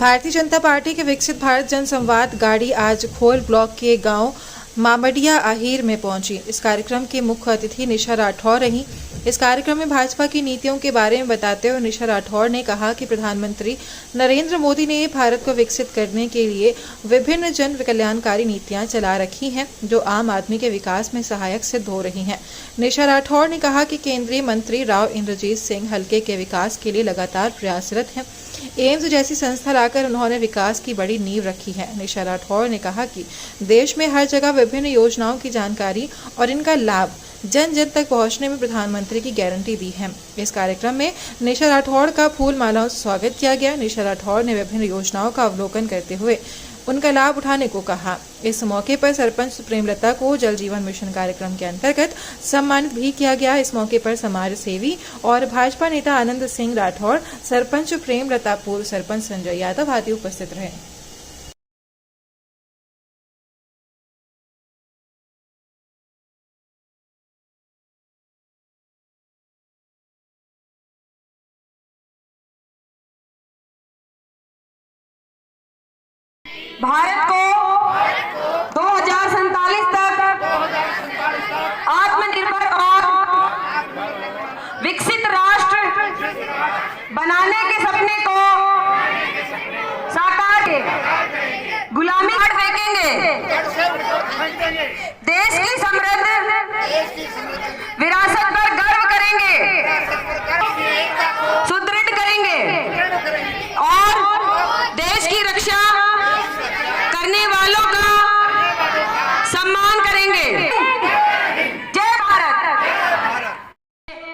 Bharatiya Janata party के विकसित भारत जनसंवाद गाड़ी आज खोल ब्लॉक के गांव मामडिया आहिर में पहुंची। इस कार्यक्रम के मुख्य अतिथि निशा राठौर रहीं। इस कार्यक्रम में भाजपा की नीतियों के बारे में बताते हुए निशा राठौर ने कहा कि प्रधानमंत्री नरेंद्र मोदी ने भारत को विकसित करने के लिए विभिन्न जन कल्याणकारी नीतियां चला रखी हैं, जो आम आदमी के विकास में सहायक सिद्ध हो रही हैं। निशा राठौर ने कहा कि केंद्रीय मंत्री राव इंद्रजीत सिंह हल्के के विकास के लिए लगातार प्रयासरत हैं। एम्स जैसी संस्था लाकर उन्होंने विकास की बड़ी नींव रखी है। निशा राठौर ने कहा कि देश में हर जगह विभिन्न योजनाओं की जानकारी और इनका लाभ जन जन तक पहुंचने में प्रधानमंत्री की गारंटी दी है। इस कार्यक्रम में निशा राठौर का फूल मालाओं से स्वागत किया गया। निशा राठौर ने विभिन्न योजनाओं का अवलोकन करते हुए उनका लाभ उठाने को कहा। इस मौके पर सरपंच प्रेमलता को जल जीवन मिशन कार्यक्रम के अंतर्गत सम्मानित भी किया गया। इस मौके पर समाज सेवी और भाजपा नेता आनंद सिंह राठौर, सरपंच प्रेमलता, पूर्व सरपंच संजय यादव आदि उपस्थित रहे। भारत को 2047 तक आत्मनिर्भर और विकसित राष्ट्र बनाने के सपने को साकार के गुलामी हट फेंकेंगे। देश की समृद्ध विरासत पर गर्व करेंगे, सुदृढ़ करेंगे और देश की रक्षा करने वालों का सम्मान करेंगे। जय भारत।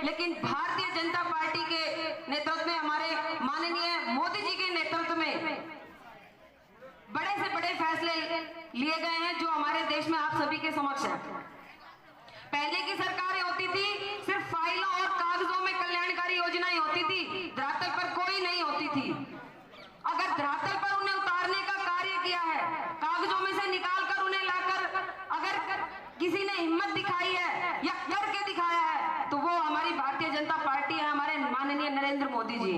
लेकिन भारतीय जनता पार्टी के नेतृत्व में, हमारे माननीय मोदी जी के नेतृत्व में बड़े से बड़े फैसले लिए गए हैं, जो हमारे देश में आप सभी के समक्ष है। पहले की सरकारें होती थी, सिर्फ फाइलों और कागजों में कल्याणकारी योजनाएं होती थी, धरातल पर कोई नहीं होती थी। अगर धरातल पर उन्हें उतारने का कार्य किया है, कागजों में से निकालकर उन्हें लाकर अगर किसी ने हिम्मत दिखाई है या करके दिखाया है, तो वो हमारी भारतीय जनता पार्टी है, हमारे माननीय नरेंद्र मोदी जी।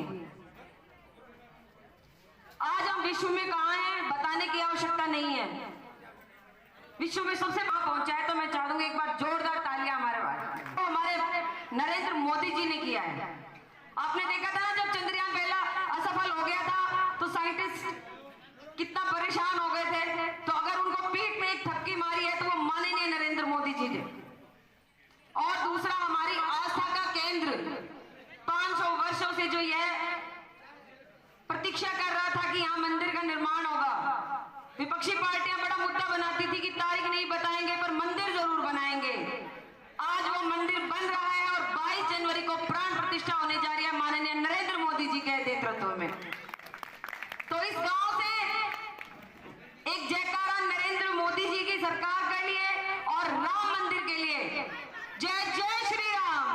आज हम विश्व में कहां हैं बताने की आवश्यकता नहीं है। विश्व में सबसे बड़ा पहुंचा है, तो मैं चाहूंगी एक बार जोरदार तालियां हमारे भारत, तो हमारे नरेंद्र मोदी जी ने किया है। आपने देखा था ना, जब चंद्रयान पहला असफल हो गया था तो साइंटिस्ट कितना परेशान हो गए थे, तो अगर उनको पीठ में एक थपकी मारी है तो वो माननीय नरेंद्र मोदी जी ने। और दूसरा, हमारी आस्था का केंद्र 500 वर्षों से जो यह प्रतीक्षा कर रहा था कि यहाँ मंदिर का निर्माण होगा, विपक्षी पार्टियां बड़ा मुद्दा बनाती थी कि तारीख नहीं बताएंगे पर मंदिर जरूर बनाएंगे। आज वो मंदिर बन रहा है और 22 जनवरी को प्राण प्रतिष्ठा होने जा रही है माननीय नरेंद्र मोदी जी के नेतृत्व में। तो इस गांव से एक जयकारा नरेंद्र मोदी जी की सरकार के लिए और राम मंदिर के लिए। जय जय श्री राम।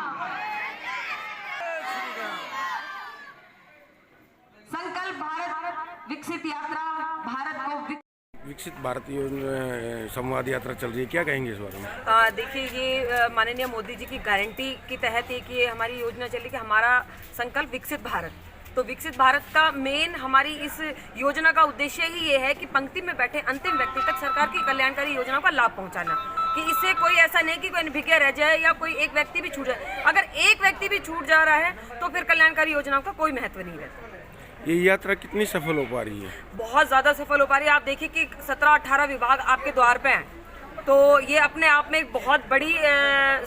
संकल्प भारत विकसित यात्रा, भारत को विकसित भारत संवाद यात्रा चल रही है, क्या कहेंगे इस बारे में? देखिए, ये माननीय मोदी जी की गारंटी के तहत एक ये हमारी योजना चली कि हमारा संकल्प विकसित भारत। तो विकसित भारत का मेन हमारी इस योजना का उद्देश्य ही ये है कि पंक्ति में बैठे अंतिम व्यक्ति तक सरकार की कल्याणकारी योजनाओं का लाभ पहुंचाना, कि इससे कोई ऐसा नहीं कि कोई भिखिया रह जाए या कोई एक व्यक्ति भी छूट जाए। अगर एक व्यक्ति भी छूट जा रहा है तो फिर कल्याणकारी योजनाओं का कोई महत्व नहीं रहता। ये यात्रा कितनी सफल हो पा रही है? बहुत ज़्यादा सफल हो पा रही है। आप देखिए कि 17-18 विभाग आपके द्वार पे हैं, तो ये अपने आप में एक बहुत बड़ी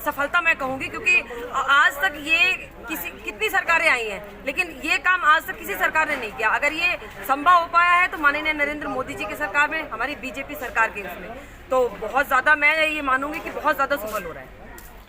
सफलता मैं कहूँगी, क्योंकि आज तक ये कितनी सरकारें आई हैं, लेकिन ये काम आज तक किसी सरकार ने नहीं किया। अगर ये संभव हो पाया है तो माननीय नरेंद्र मोदी जी की सरकार में, हमारी बीजेपी सरकार के उसमें, तो बहुत ज़्यादा मैं ये मानूंगी कि बहुत ज़्यादा सफल हो रहा है।